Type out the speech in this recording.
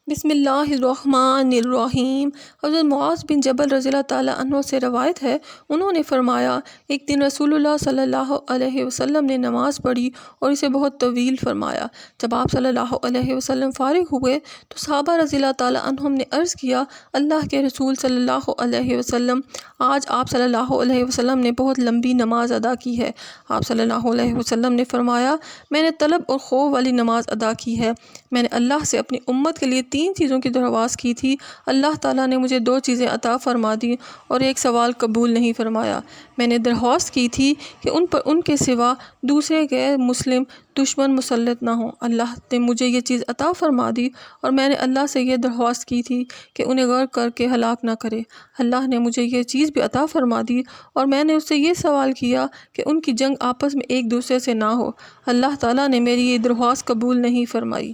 بسم اللہ الرحمن الرحیم۔ حضرت معاذ بن جبل رضی اللہ تعالیٰ عنہ سے روایت ہے، انہوں نے فرمایا، ایک دن رسول اللہ صلی اللہ علیہ وسلم نے نماز پڑھی اور اسے بہت طویل فرمایا۔ جب آپ صلی اللہ علیہ وسلم فارغ ہوئے تو صحابہ رضی اللہ تعالیٰ عنہم نے عرض کیا، اللہ کے رسول صلی اللہ علیہ وسلم، آج آپ صلی اللہ علیہ وسلم نے بہت لمبی نماز ادا کی ہے۔ آپ صلی اللہ علیہ وسلم نے فرمایا، میں نے طلب اور خوف والی نماز ادا کی ہے۔ میں نے اللہ سے اپنی امت کے لیے 3 چیزوں کی درخواست کی تھی، اللہ تعالیٰ نے مجھے 2 چیزیں عطا فرما دی اور ایک سوال قبول نہیں فرمایا۔ میں نے درخواست کی تھی کہ ان پر ان کے سوا دوسرے غیر مسلم دشمن مسلط نہ ہوں، اللہ نے مجھے یہ چیز عطا فرما دی، اور میں نے اللہ سے یہ درخواست کی تھی کہ انہیں غرق کر کے ہلاک نہ کرے، اللہ نے مجھے یہ چیز بھی عطا فرما دی، اور میں نے اس سے یہ سوال کیا کہ ان کی جنگ آپس میں ایک دوسرے سے نہ ہو، اللہ تعالیٰ نے میری یہ درخواست قبول نہیں فرمائی۔